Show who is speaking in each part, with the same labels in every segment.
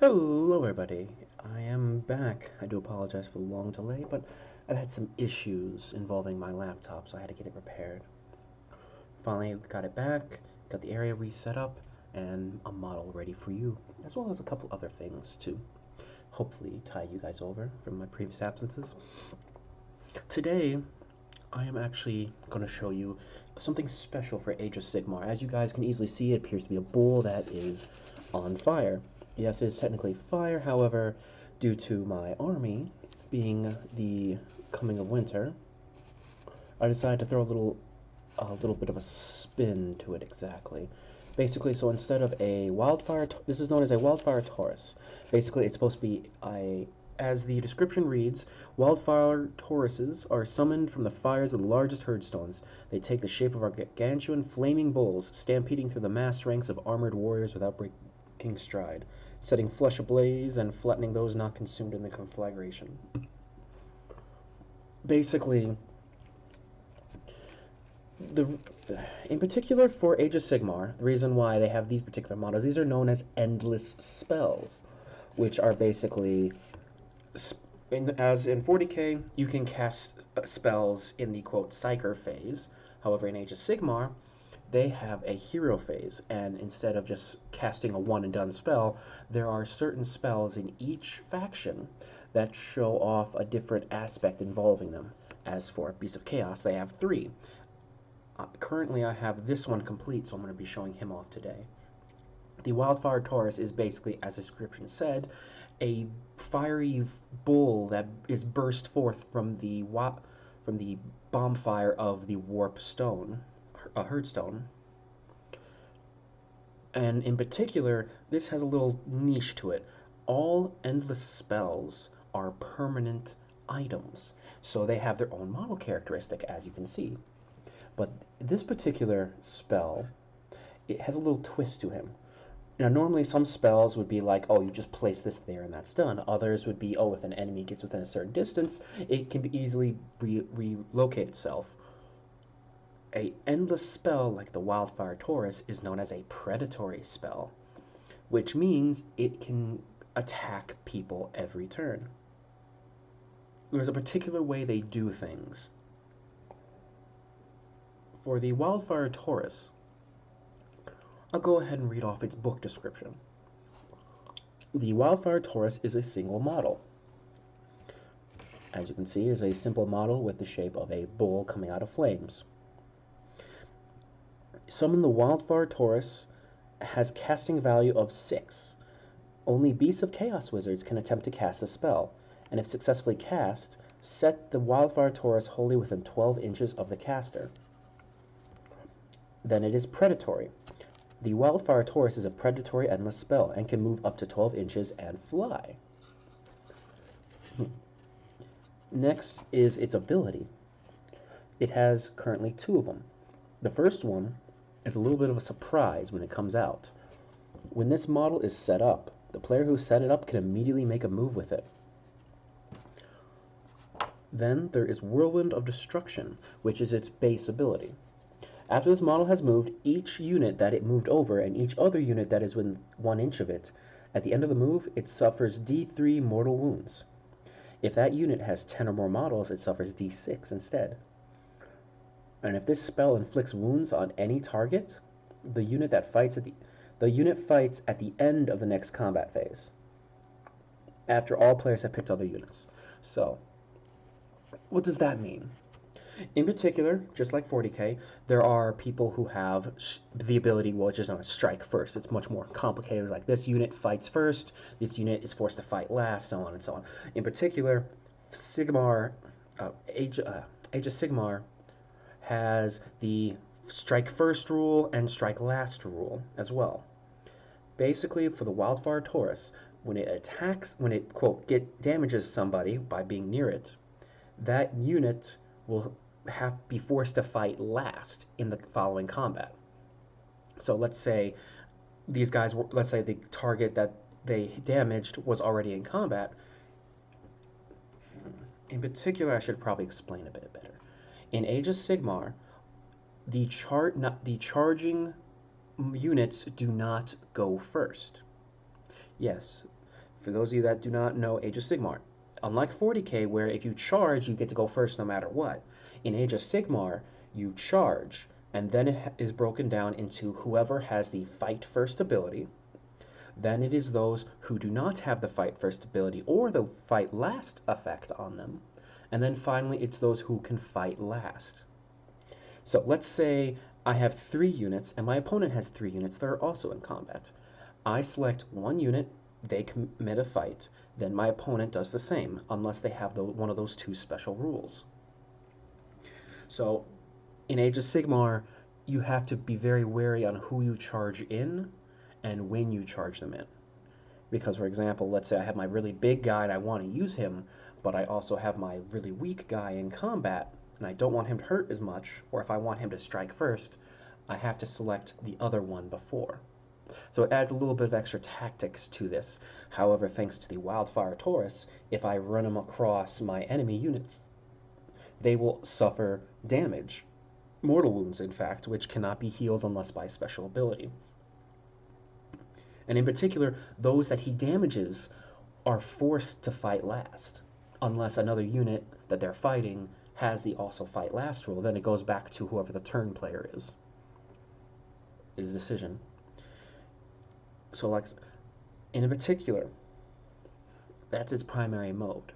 Speaker 1: Hello everybody, I am back. I do apologize for the long delay, but I've had some issues involving my laptop, so I had to get it repaired. Finally got it back, got the area reset up, and a model ready for you, as well as a couple other things to hopefully tie you guys over from my previous absences. Today, I am actually going to show you something special for Age of Sigmar. As you guys can easily see, it appears to be a bull that is on fire. Yes, it is technically fire, however, due to my army being the coming of winter, I decided to throw a little bit of a spin to it exactly. Basically, so instead of a wildfire, this is known as a wildfire Taurus. Basically, it's supposed to be as the description reads, wildfire Tauruses are summoned from the fires of the largest herdstones. They take the shape of gargantuan flaming bulls, stampeding through the massed ranks of armored warriors without breaking stride, setting flesh ablaze and flattening those not consumed in the conflagration. Basically, in particular for Age of Sigmar, the reason why they have these particular models, these are known as endless spells, which are basically, as in 40k, you can cast spells in the quote Psyker phase. However, in Age of Sigmar, they have a hero phase, and instead of just casting a one and done spell, there are certain spells in each faction that show off a different aspect involving them. As for Beast of Chaos, they have three. Currently, I have this one complete, so I'm going to be showing him off today. The Wildfire Taurus is basically, as the description said, a fiery bull that is burst forth from the bonfire of the Warp Stone, a Herdstone. And in particular, this has a little niche to it. All endless spells are permanent items, so they have their own model characteristic, as you can see. But this particular spell, it has a little twist to him. Now, normally some spells would be like, oh, you just place this there and that's done. Others would be, oh, if an enemy gets within a certain distance, it can be easily relocate itself. A endless spell like the Wildfire Taurus is known as a predatory spell, which means it can attack people every turn. There's a particular way they do things. For the Wildfire Taurus, I'll go ahead and read off its book description. The Wildfire Taurus is a single model. As you can see, is a simple model with the shape of a bull coming out of flames. Summon the Wildfire Taurus has casting value of 6. Only Beasts of Chaos wizards can attempt to cast the spell, and if successfully cast, set the Wildfire Taurus wholly within 12 inches of the caster. Then it is predatory. The Wildfire Taurus is a predatory endless spell and can move up to 12 inches and fly. Next is its ability. It has currently 2 of them. The first one is a little bit of a surprise when it comes out. When this model is set up, the player who set it up can immediately make a move with it. Then there is Whirlwind of Destruction, which is its base ability. After this model has moved, each unit that it moved over and each other unit that is within 1 inch of it, at the end of the move, it suffers D3 mortal wounds. If that unit has 10 or more models, it suffers D6 instead. And if this spell inflicts wounds on any target, the unit fights at the end of the next combat phase, after all players have picked other units. So, what does that mean? In particular, just like 40k, there are people who have the ability, well, just not strike first. It's much more complicated. Like this unit fights first, this unit is forced to fight last, so on and so on. In particular, Age of Sigmar has the strike first rule and strike last rule as well. Basically, for the Wildfire Taurus, when it quote damages somebody by being near it, that unit will be forced to fight last in the following combat. So let's say the target that they damaged was already in combat. In particular, I should probably explain a bit better. In Age of Sigmar, the charging units do not go first. Yes, For those of you that do not know Age of Sigmar, unlike 40k, where if you charge, you get to go first no matter what, in Age of Sigmar, you charge, and then it is broken down into whoever has the fight first ability. Then it is those who do not have the fight first ability or the fight last effect on them. And then finally, it's those who can fight last. So let's say I have 3 units and my opponent has 3 units that are also in combat. I select one unit, they commit a fight, then my opponent does the same, unless they have one of those 2 special rules. So in Age of Sigmar, you have to be very wary on who you charge in and when you charge them in. Because, for example, let's say I have my really big guy and I want to use him, but I also have my really weak guy in combat, and I don't want him to hurt as much, or if I want him to strike first, I have to select the other one before. So it adds a little bit of extra tactics to this. However, thanks to the Wildfire Taurus, if I run them across my enemy units, they will suffer damage. Mortal wounds, in fact, which cannot be healed unless by special ability. And in particular, those that he damages are forced to fight last, unless another unit that they're fighting has the also fight last rule. Then it goes back to whoever the turn player is. His decision. So, like, in particular, that's its primary mode.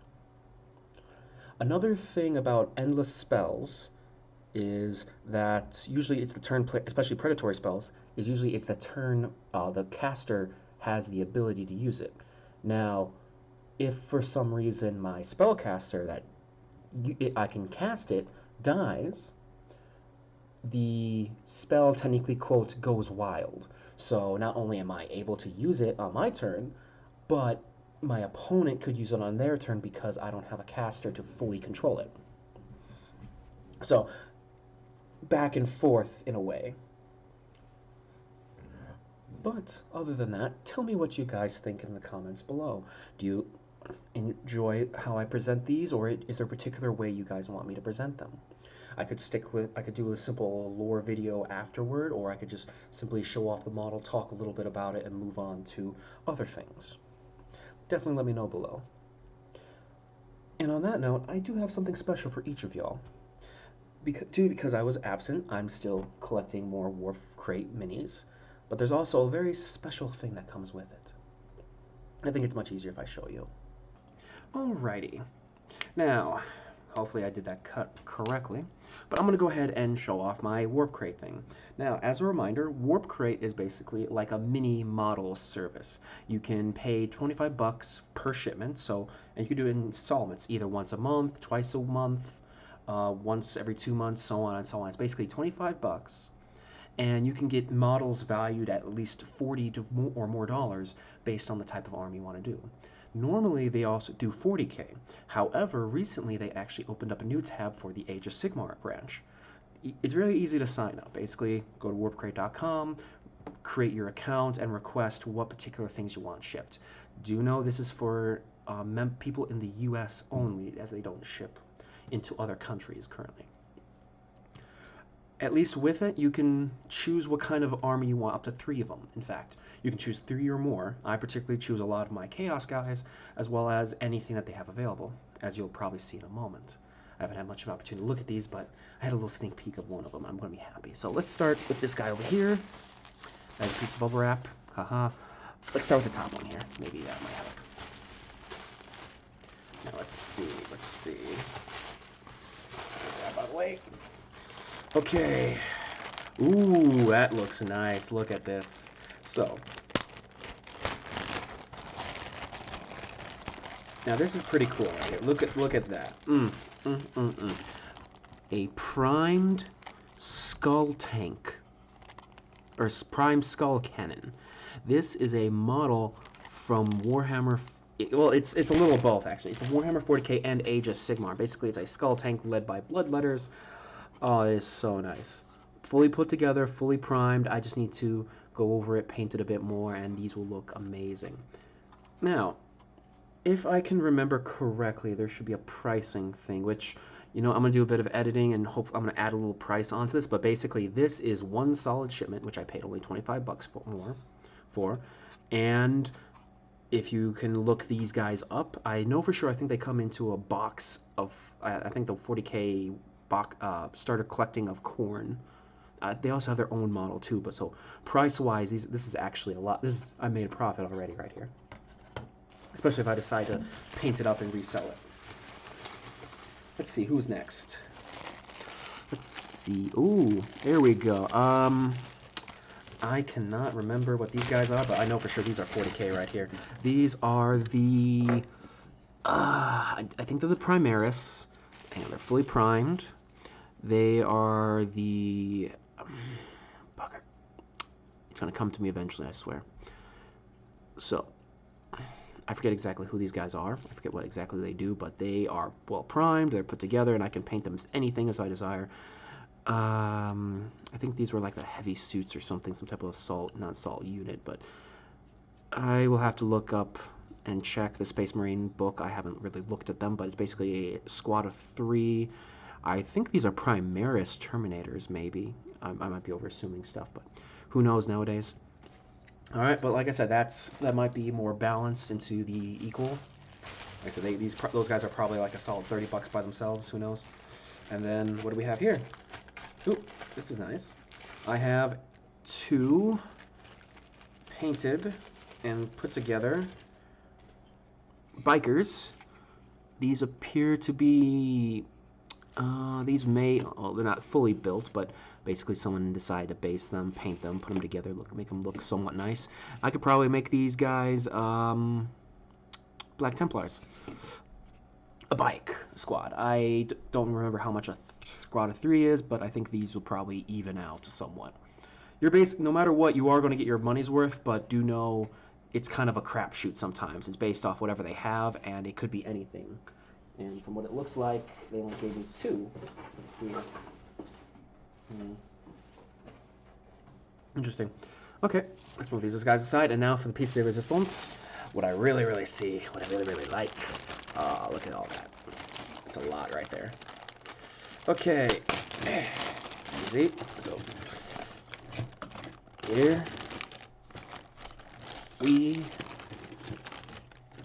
Speaker 1: Another thing about endless spells is that usually it's the turn play, especially predatory spells, is usually it's the turn, the caster has the ability to use it. Now, if for some reason my spellcaster that I can cast it dies, the spell technically, quote, goes wild. So not only am I able to use it on my turn, but my opponent could use it on their turn because I don't have a caster to fully control it. So back and forth in a way. But other than that, tell me what you guys think in the comments below. Do you enjoy how I present these, or is there a particular way you guys want me to present them? I could do a simple lore video afterward, or I could just simply show off the model, talk a little bit about it, and move on to other things. Definitely let me know below. And on that note, I do have something special for each of y'all. Because I was absent, I'm still collecting more Warp Crate minis, but there's also a very special thing that comes with it. I think it's much easier if I show you. Alrighty. Now, hopefully I did that cut correctly, but I'm going to go ahead and show off my Warp Crate thing. Now, as a reminder, Warp Crate is basically like a mini model service. You can pay 25 bucks per shipment, and you can do it in installments, either once a month, twice a month, once every 2 months, so on and so on. It's basically 25 bucks, and you can get models valued at least $40 or more based on the type of arm you want to do. Normally, they also do 40k. However, recently they actually opened up a new tab for the Age of Sigmar branch. It's really easy to sign up. Basically, go to warpcrate.com, create your account, and request what particular things you want shipped. Do know this is for people in the US only, as they don't ship into other countries currently. At least with it, you can choose what kind of army you want, up to 3 of them, in fact. You can choose 3 or more. I particularly choose a lot of my Chaos guys, as well as anything that they have available, as you'll probably see in a moment. I haven't had much of an opportunity to look at these, but I had a little sneak peek of one of them. I'm going to be happy. So let's start with this guy over here. That's a piece of bubble wrap. Haha. Let's start with the top one here. Maybe my Havoc. Now let's see. Get out of the way. Okay. Ooh, that looks nice. Look at this. So, now this is pretty cool right here. Look at that. A primed skull tank, or primed skull cannon. This is a model from Warhammer. Well, it's a little of both actually. It's a Warhammer 40k and Age of Sigmar. Basically, it's a skull tank led by Bloodletters. Oh, it is so nice. Fully put together, fully primed. I just need to go over it, paint it a bit more, and these will look amazing. Now, if I can remember correctly, there should be a pricing thing, which, I'm going to do a bit of editing, and I'm going to add a little price onto this, but basically this is one solid shipment, which I paid only 25 bucks for, and if you can look these guys up, I know for sure. I think they come into a box of. I think the 40K box starter collecting of corn. They also have their own model too, but so price wise, this is actually a lot. I made a profit already right here, especially if I decide to paint it up and resell it. Let's see who's next. Let's see. Ooh, there we go. I cannot remember what these guys are, but I know for sure these are 40K right here. These are the, I think they're the Primaris, and they're fully primed. They are the, bugger. It's gonna come to me eventually, I swear. So, I forget exactly who these guys are. I forget what exactly they do, but they are well primed, they're put together, and I can paint them as anything as I desire. I think these were like the heavy suits or something, some type of assault, not assault unit, but I will have to look up and check the Space Marine book. I haven't really looked at them, but it's basically a squad of 3. I think these are Primaris Terminators, maybe. I might be over-assuming stuff, but who knows nowadays. All right, but like I said, that might be more balanced into the equal. Like I said, those guys are probably like a solid $30 by themselves. Who knows? And then what do we have here? Ooh, this is nice. I have 2 painted and put together bikers. These appear to be, these they're not fully built, but basically someone decided to base them, paint them, put them together, make them look somewhat nice. I could probably make these guys Black Templars. A bike squad. I don't remember how much a squad of 3 is, but I think these will probably even out somewhat. No matter what, you are going to get your money's worth, but do know it's kind of a crapshoot sometimes. It's based off whatever they have, and it could be anything. And from what it looks like, they only gave me 2 here. Interesting. Okay, let's move these guys aside, and now for the piece de resistance. What I really see, what I really like. Look at all that. It's a lot right there. Okay. Easy. So, here we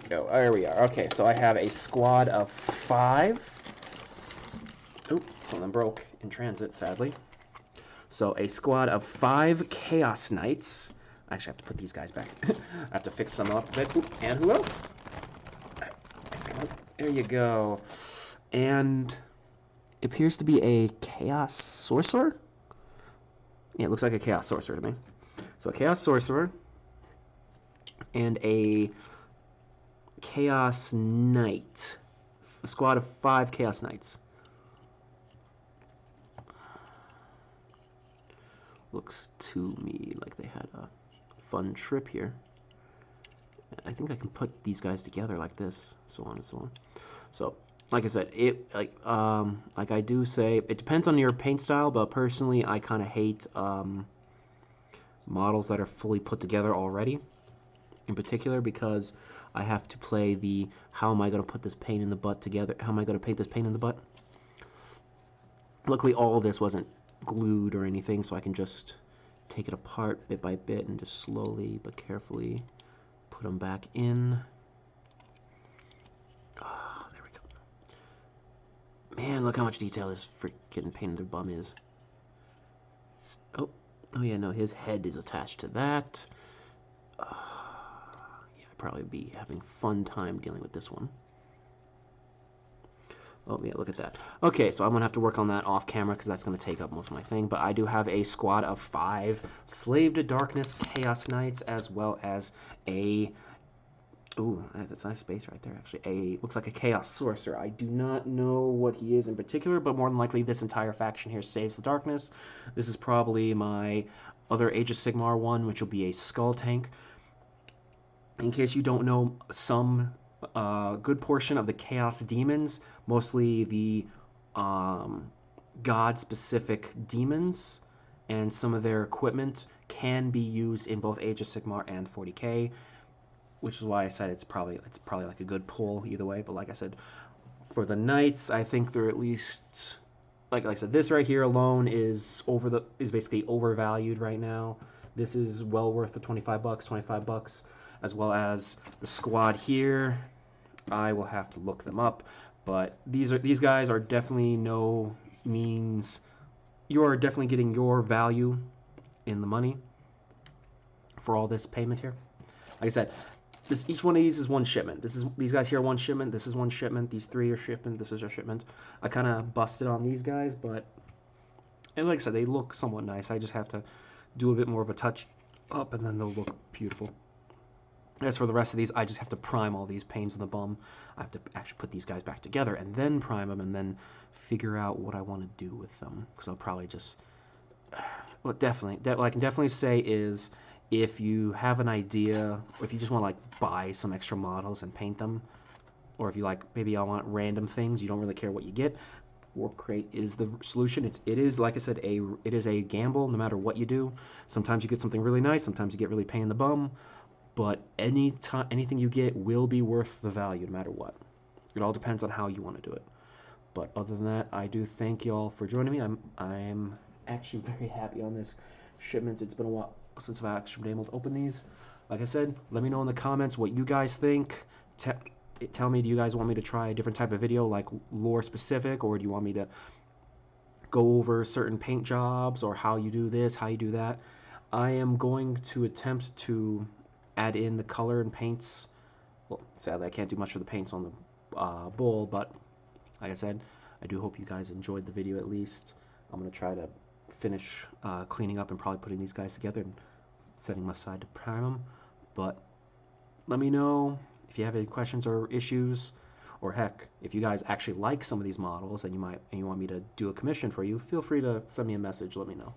Speaker 1: go. There we are. Okay, so I have a squad of 5. Oop, one of them broke in transit, sadly. So, a squad of 5 Chaos Knights. I actually have to put these guys back. I have to fix them up a bit. Oop, and who else? There you go. And it appears to be a Chaos Sorcerer? Yeah, it looks like a Chaos Sorcerer to me. So a Chaos Sorcerer and a Chaos Knight. A squad of 5 Chaos Knights. Looks to me like they had a fun trip here. I think I can put these guys together like this, so on and so on. So, like I said, like I do say, it depends on your paint style, but personally, I kind of hate models that are fully put together already. In particular, because I have to play the how am I going to put this paint in the butt together? How am I going to paint this paint in the butt? Luckily, all of this wasn't glued or anything, so I can just take it apart bit by bit and just slowly but carefully put them back in. Oh, there we go. Man, look how much detail this freaking painted bum is. Oh yeah, no, his head is attached to that. Yeah, I'd probably be having fun time dealing with this one. Oh yeah, look at that. Okay, so I'm gonna have to work on that off camera because that's gonna take up most of my thing. But I do have a squad of 5 Slave to Darkness Chaos Knights, as well as a ooh, that's a nice space right there. Actually, looks like a Chaos Sorcerer. I do not know what he is in particular, but more than likely this entire faction here saves the darkness. This is probably my other Age of Sigmar one, which will be a Skull Tank. In case you don't know, some good portion of the Chaos Demons, mostly the god-specific demons, and some of their equipment can be used in both Age of Sigmar and 40K, which is why I said it's probably like a good pull either way. But like I said, for the Knights, I think they're at least, like I said, this right here alone is basically overvalued right now. This is well worth the $25, $25. as well as the squad here. I will have to look them up, but these guys are definitely no means. You are definitely getting your value in the money for all this payment here. Like I said, each one of these is one shipment. These guys here are one shipment. This is one shipment. These three are shipment. This is a shipment. I kind of busted on these guys, but and like I said, they look somewhat nice. I just have to do a bit more of a touch up, and then they'll look beautiful. As for the rest of these, I just have to prime all these pains in the bum. I have to actually put these guys back together and then prime them, and then figure out what I want to do with them. Because I'll probably just, well, definitely, what I can definitely say is, if you have an idea, or if you just want to like buy some extra models and paint them, or if you like, maybe I want random things, you don't really care what you get, Warp Crate is the solution. It is, like I said, it is a gamble no matter what you do. Sometimes you get something really nice, sometimes you get really pain in the bum, but anything you get will be worth the value no matter what. It all depends on how you want to do it. But other than that, I do thank y'all for joining me. I'm actually very happy on this shipment. It's been a while since I've actually been able to open these. Like I said, let me know in the comments what you guys think. Tell me, do you guys want me to try a different type of video, like lore specific, or do you want me to go over certain paint jobs, or how you do this, how you do that? I am going to attempt to add in the color and paints. Well, sadly, I can't do much for the paints on the bull, but like I said, I do hope you guys enjoyed the video at least. I'm going to try to finish cleaning up and probably putting these guys together and setting them aside to prime them. But let me know if you have any questions or issues, or heck, if you guys actually like some of these models and you want me to do a commission for you, feel free to send me a message. Let me know.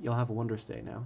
Speaker 1: Y'all have a wondrous day now.